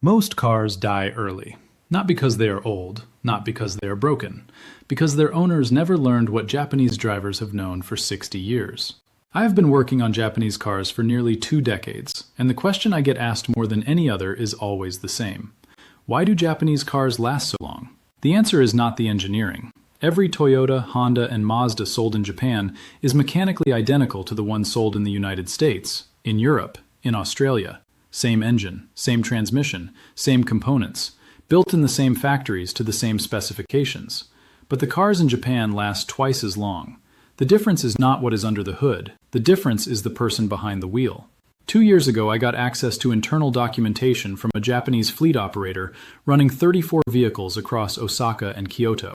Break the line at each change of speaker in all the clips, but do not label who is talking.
Most cars die early, not because they are old, not because they are broken, because their owners never learned what Japanese drivers have known for 60 years. I have been working on Japanese cars for nearly 2 decades, and the question I get asked more than any other is always the same. Why do Japanese cars last so long? The answer is not the engineering. Every Toyota, Honda, and Mazda sold in Japan is mechanically identical to the one sold in the United States, in Europe, in Australia. Same engine, same transmission, same components, built in the same factories to the same specifications. But the cars in Japan last twice as long. The difference is not what is under the hood. The difference is the person behind the wheel. 2 years ago, I got access to internal documentation from a Japanese fleet operator running 34 vehicles across Osaka and Kyoto.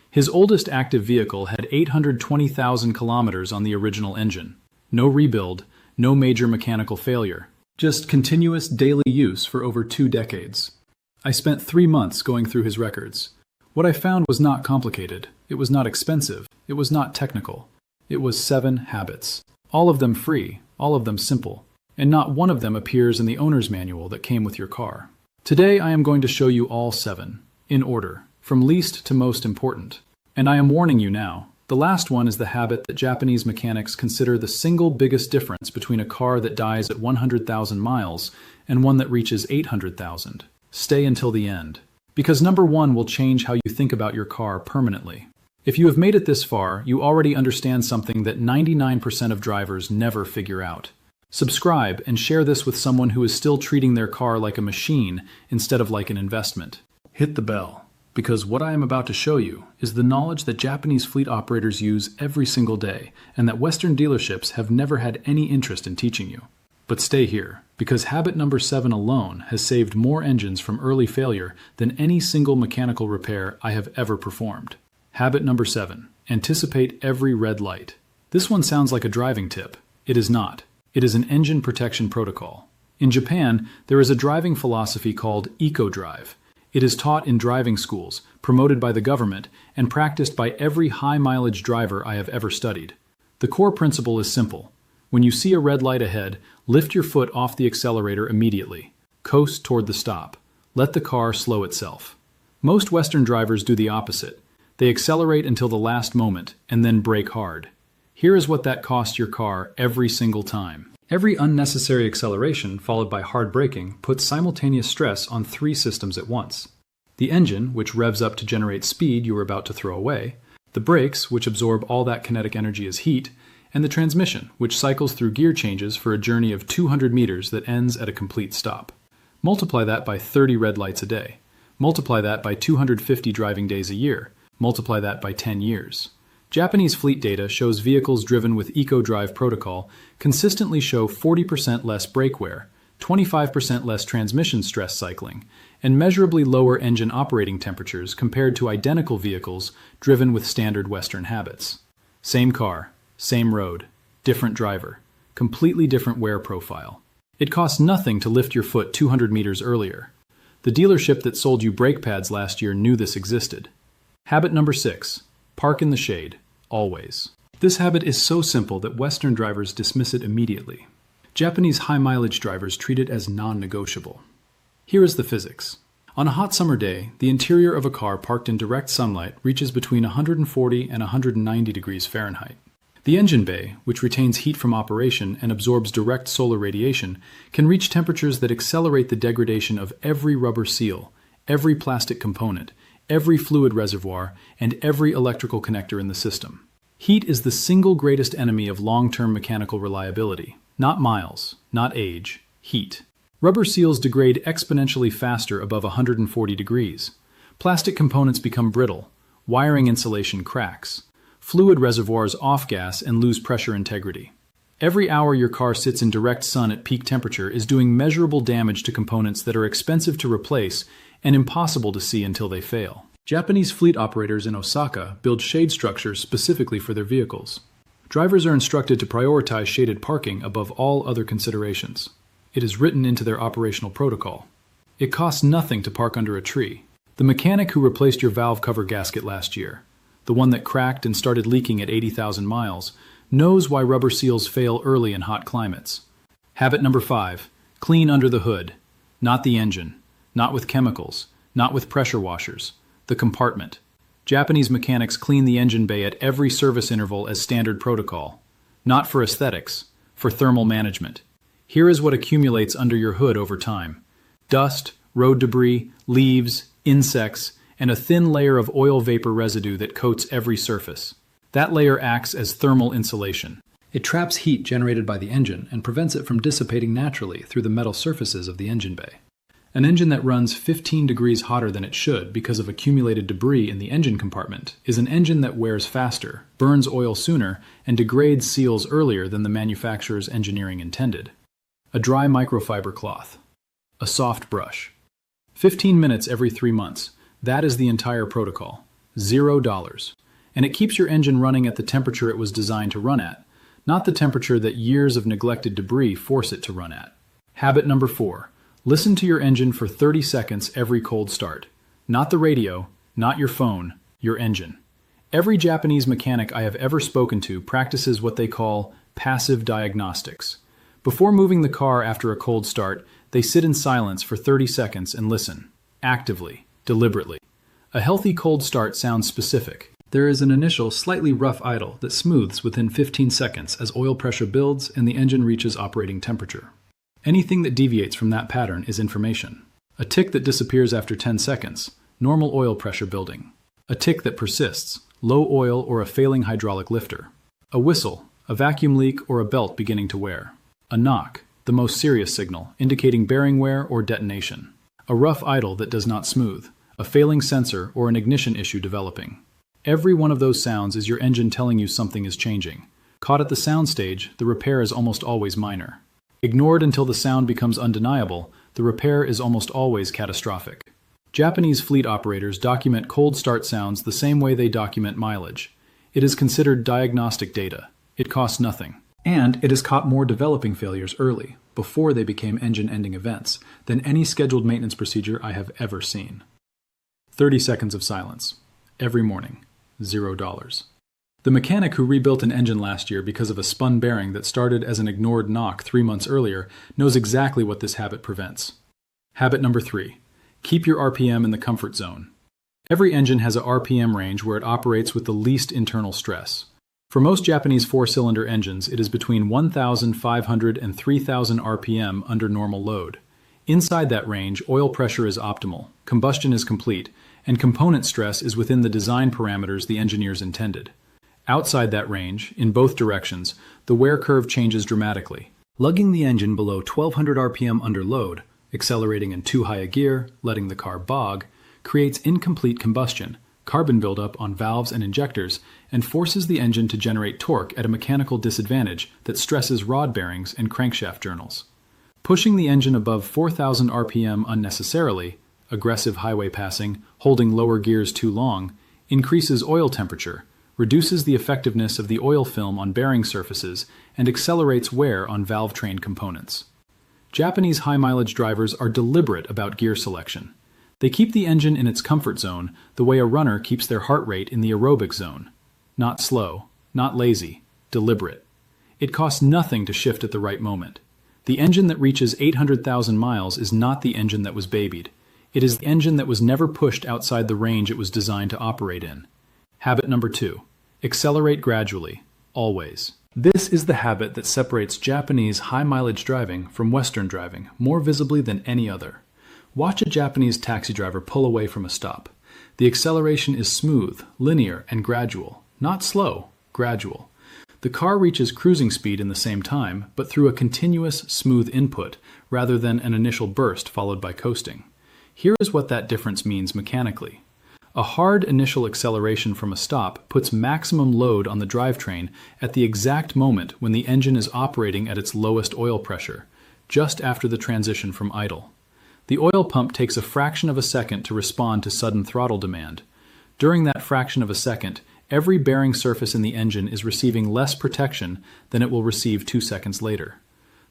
His oldest active vehicle had 820,000 kilometers on the original engine. No rebuild, no major mechanical failure. Just continuous daily use for over 2 decades. I spent 3 months going through his records. What I found was not complicated. It was not expensive. It was not technical. It was 7 habits. All of them free, all of them simple. And not one of them appears in the owner's manual that came with your car. Today I am going to show you all 7, in order, from least to most important. And I am warning you now. The last one is the habit that Japanese mechanics consider the single biggest difference between a car that dies at 100,000 miles and one that reaches 800,000. Stay until the end. Because number 1 will change how you think about your car permanently. If you have made it this far, you already understand something that 99% of drivers never figure out. Subscribe and share this with someone who is still treating their car like a machine instead of like an investment. Hit the bell. Because what I am about to show you is the knowledge that Japanese fleet operators use every single day and that Western dealerships have never had any interest in teaching you. But stay here, because habit number 7 alone has saved more engines from early failure than any single mechanical repair I have ever performed. Habit number 7. Anticipate every red light. This one sounds like a driving tip. It is not. It is an engine protection protocol. In Japan, there is a driving philosophy called eco-drive. It is taught in driving schools, promoted by the government, and practiced by every high-mileage driver I have ever studied. The core principle is simple. When you see a red light ahead, lift your foot off the accelerator immediately. Coast toward the stop. Let the car slow itself. Most Western drivers do the opposite. They accelerate until the last moment, and then brake hard. Here is what that costs your car every single time. Every unnecessary acceleration followed by hard braking puts simultaneous stress on 3 systems at once. The engine, which revs up to generate speed you are about to throw away, the brakes, which absorb all that kinetic energy as heat, and the transmission, which cycles through gear changes for a journey of 200 meters that ends at a complete stop. Multiply that by 30 red lights a day. Multiply that by 250 driving days a year. Multiply that by 10 years. Japanese fleet data shows vehicles driven with eco-drive protocol consistently show 40% less brake wear, 25% less transmission stress cycling, and measurably lower engine operating temperatures compared to identical vehicles driven with standard Western habits. Same car, same road, different driver, completely different wear profile. It costs nothing to lift your foot 200 meters earlier. The dealership that sold you brake pads last year knew this existed. Habit number 6. Park in the shade, always. This habit is so simple that Western drivers dismiss it immediately. Japanese high-mileage drivers treat it as non-negotiable. Here is the physics. On a hot summer day, the interior of a car parked in direct sunlight reaches between 140 and 190 degrees Fahrenheit. The engine bay, which retains heat from operation and absorbs direct solar radiation, can reach temperatures that accelerate the degradation of every rubber seal, every plastic component, every fluid reservoir, and every electrical connector in the system. Heat is the single greatest enemy of long-term mechanical reliability. Not miles, not age, heat. Rubber seals degrade exponentially faster above 140 degrees. Plastic components become brittle. Wiring insulation cracks. Fluid reservoirs off-gas and lose pressure integrity. Every hour your car sits in direct sun at peak temperature is doing measurable damage to components that are expensive to replace and impossible to see until they fail. Japanese fleet operators in Osaka build shade structures specifically for their vehicles. Drivers are instructed to prioritize shaded parking above all other considerations. It is written into their operational protocol. It costs nothing to park under a tree. The mechanic who replaced your valve cover gasket last year, the one that cracked and started leaking at 80,000 miles, knows why rubber seals fail early in hot climates. Habit number 5. Clean under the hood. Not the engine. not with chemicals, not with pressure washers. The compartment. Japanese mechanics clean the engine bay at every service interval as standard protocol. Not for aesthetics, for thermal management. Here is what accumulates under your hood over time. Dust, road debris, leaves, insects, and a thin layer of oil vapor residue that coats every surface. That layer acts as thermal insulation. It traps heat generated by the engine and prevents it from dissipating naturally through the metal surfaces of the engine bay. An engine that runs 15 degrees hotter than it should because of accumulated debris in the engine compartment is an engine that wears faster, burns oil sooner, and degrades seals earlier than the manufacturer's engineering intended. A dry microfiber cloth. A soft brush. 15 minutes every 3 months. That is the entire protocol. $0. And it keeps your engine running at the temperature it was designed to run at, not the temperature that years of neglected debris force it to run at. Habit number 4. Listen to your engine for 30 seconds every cold start. Not the radio, not your phone, your engine. Every Japanese mechanic I have ever spoken to practices what they call passive diagnostics. Before moving the car after a cold start, they sit in silence for 30 seconds and listen, actively, deliberately. A healthy cold start sounds specific. There is an initial, slightly rough idle that smooths within 15 seconds as oil pressure builds and the engine reaches operating temperature. Anything that deviates from that pattern is information. A tick that disappears after 10 seconds, normal oil pressure building. A tick that persists, low oil or a failing hydraulic lifter. A whistle, a vacuum leak or a belt beginning to wear. A knock, the most serious signal, indicating bearing wear or detonation. A rough idle that does not smooth, a failing sensor or an ignition issue developing. Every one of those sounds is your engine telling you something is changing. Caught at the sound stage, the repair is almost always minor. Ignored until the sound becomes undeniable, the repair is almost always catastrophic. Japanese fleet operators document cold start sounds the same way they document mileage. It is considered diagnostic data. It costs nothing. And it has caught more developing failures early, before they became engine-ending events, than any scheduled maintenance procedure I have ever seen. 30 seconds of silence. Every morning. $0. The mechanic who rebuilt an engine last year because of a spun bearing that started as an ignored knock 3 months earlier knows exactly what this habit prevents. Habit number 3. Keep your RPM in the comfort zone. Every engine has a RPM range where it operates with the least internal stress. For most Japanese 4-cylinder engines, it is between 1,500 and 3,000 RPM under normal load. Inside that range, oil pressure is optimal, combustion is complete, and component stress is within the design parameters the engineers intended. Outside that range, in both directions, the wear curve changes dramatically. Lugging the engine below 1,200 RPM under load, accelerating in too high a gear, letting the car bog, creates incomplete combustion, carbon buildup on valves and injectors, and forces the engine to generate torque at a mechanical disadvantage that stresses rod bearings and crankshaft journals. Pushing the engine above 4,000 RPM unnecessarily, aggressive highway passing, holding lower gears too long, increases oil temperature, reduces the effectiveness of the oil film on bearing surfaces, and accelerates wear on valve train components. Japanese high-mileage drivers are deliberate about gear selection. They keep the engine in its comfort zone the way a runner keeps their heart rate in the aerobic zone. Not slow, not lazy, deliberate. It costs nothing to shift at the right moment. The engine that reaches 800,000 miles is not the engine that was babied. It is the engine that was never pushed outside the range it was designed to operate in. Habit number 2. Accelerate gradually, always. This is the habit that separates Japanese high-mileage driving from Western driving more visibly than any other. Watch a Japanese taxi driver pull away from a stop. The acceleration is smooth, linear, and gradual. Not slow, gradual. The car reaches cruising speed in the same time, but through a continuous, smooth input, rather than an initial burst followed by coasting. Here is what that difference means mechanically. A hard initial acceleration from a stop puts maximum load on the drivetrain at the exact moment when the engine is operating at its lowest oil pressure, just after the transition from idle. The oil pump takes a fraction of a second to respond to sudden throttle demand. During that fraction of a second, every bearing surface in the engine is receiving less protection than it will receive 2 seconds later.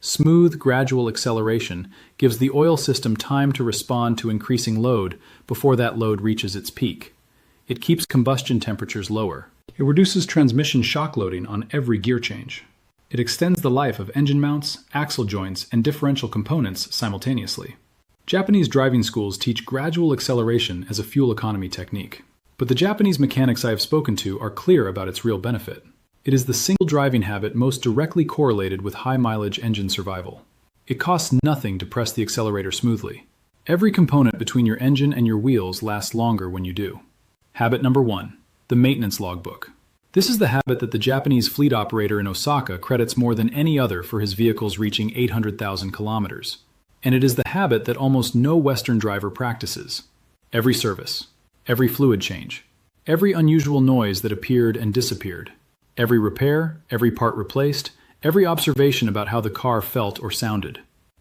Smooth, gradual acceleration gives the oil system time to respond to increasing load before that load reaches its peak. It keeps combustion temperatures lower. It reduces transmission shock loading on every gear change. It extends the life of engine mounts, axle joints, and differential components simultaneously. Japanese driving schools teach gradual acceleration as a fuel economy technique. But the Japanese mechanics I have spoken to are clear about its real benefit. It is the single driving habit most directly correlated with high-mileage engine survival. It costs nothing to press the accelerator smoothly. Every component between your engine and your wheels lasts longer when you do. Habit number 1. The maintenance logbook. This is the habit that the Japanese fleet operator in Osaka credits more than any other for his vehicles reaching 800,000 kilometers. And it is the habit that almost no Western driver practices. Every service, every fluid change, every unusual noise that appeared and disappeared, every repair, every part replaced, every observation about how the car felt or sounded.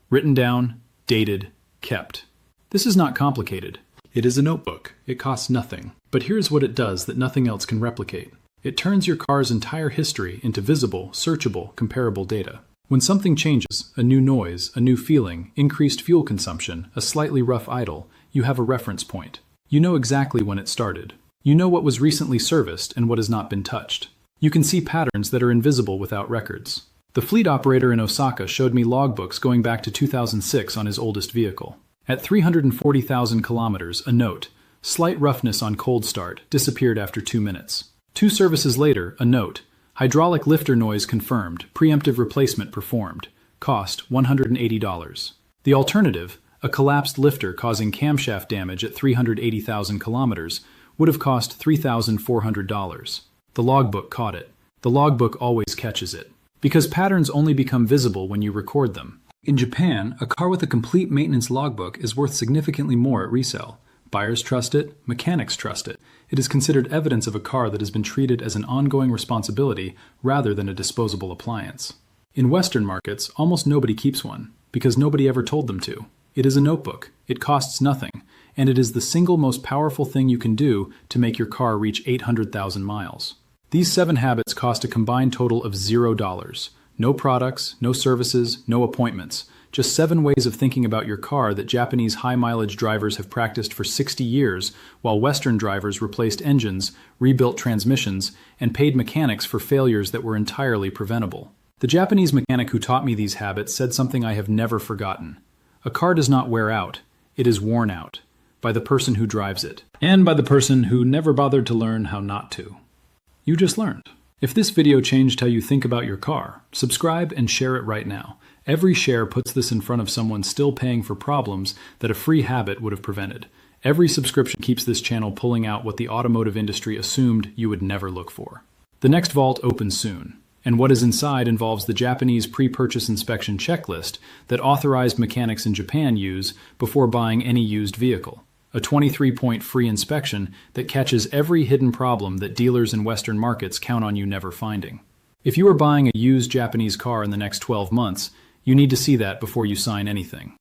Written down, dated, kept. This is not complicated. It is a notebook. It costs nothing. But here's what it does that nothing else can replicate. It turns your car's entire history into visible, searchable, comparable data. When something changes, a new noise, a new feeling, increased fuel consumption, a slightly rough idle, you have a reference point. You know exactly when it started. You know what was recently serviced and what has not been touched. You can see patterns that are invisible without records. The fleet operator in Osaka showed me logbooks going back to 2006 on his oldest vehicle. At 340,000 kilometers, a note, slight roughness on cold start, disappeared after 2 minutes. 2 services later, a note, hydraulic lifter noise confirmed, preemptive replacement performed, cost $180. The alternative, a collapsed lifter causing camshaft damage at 380,000 kilometers, would have cost $3,400. The logbook caught it. The logbook always catches it. Because patterns only become visible when you record them. In Japan, a car with a complete maintenance logbook is worth significantly more at resale. Buyers trust it, mechanics trust it. It is considered evidence of a car that has been treated as an ongoing responsibility rather than a disposable appliance. In Western markets, almost nobody keeps one, because nobody ever told them to. It is a notebook, it costs nothing, and it is the single most powerful thing you can do to make your car reach 800,000 miles. These 7 habits cost a combined total of $0. No products, no services, no appointments. Just 7 ways of thinking about your car that Japanese high-mileage drivers have practiced for 60 years, while Western drivers replaced engines, rebuilt transmissions, and paid mechanics for failures that were entirely preventable. The Japanese mechanic who taught me these habits said something I have never forgotten. A car does not wear out, it is worn out, by the person who drives it, and by the person who never bothered to learn how not to. You just learned. If this video changed how you think about your car, subscribe and share it right now. Every share puts this in front of someone still paying for problems that a free habit would have prevented. Every subscription keeps this channel pulling out what the automotive industry assumed you would never look for. The next vault opens soon, and what is inside involves the Japanese pre-purchase inspection checklist that authorized mechanics in Japan use before buying any used vehicle. A 23-point free inspection that catches every hidden problem that dealers in Western markets count on you never finding. If you are buying a used Japanese car in the next 12 months, you need to see that before you sign anything.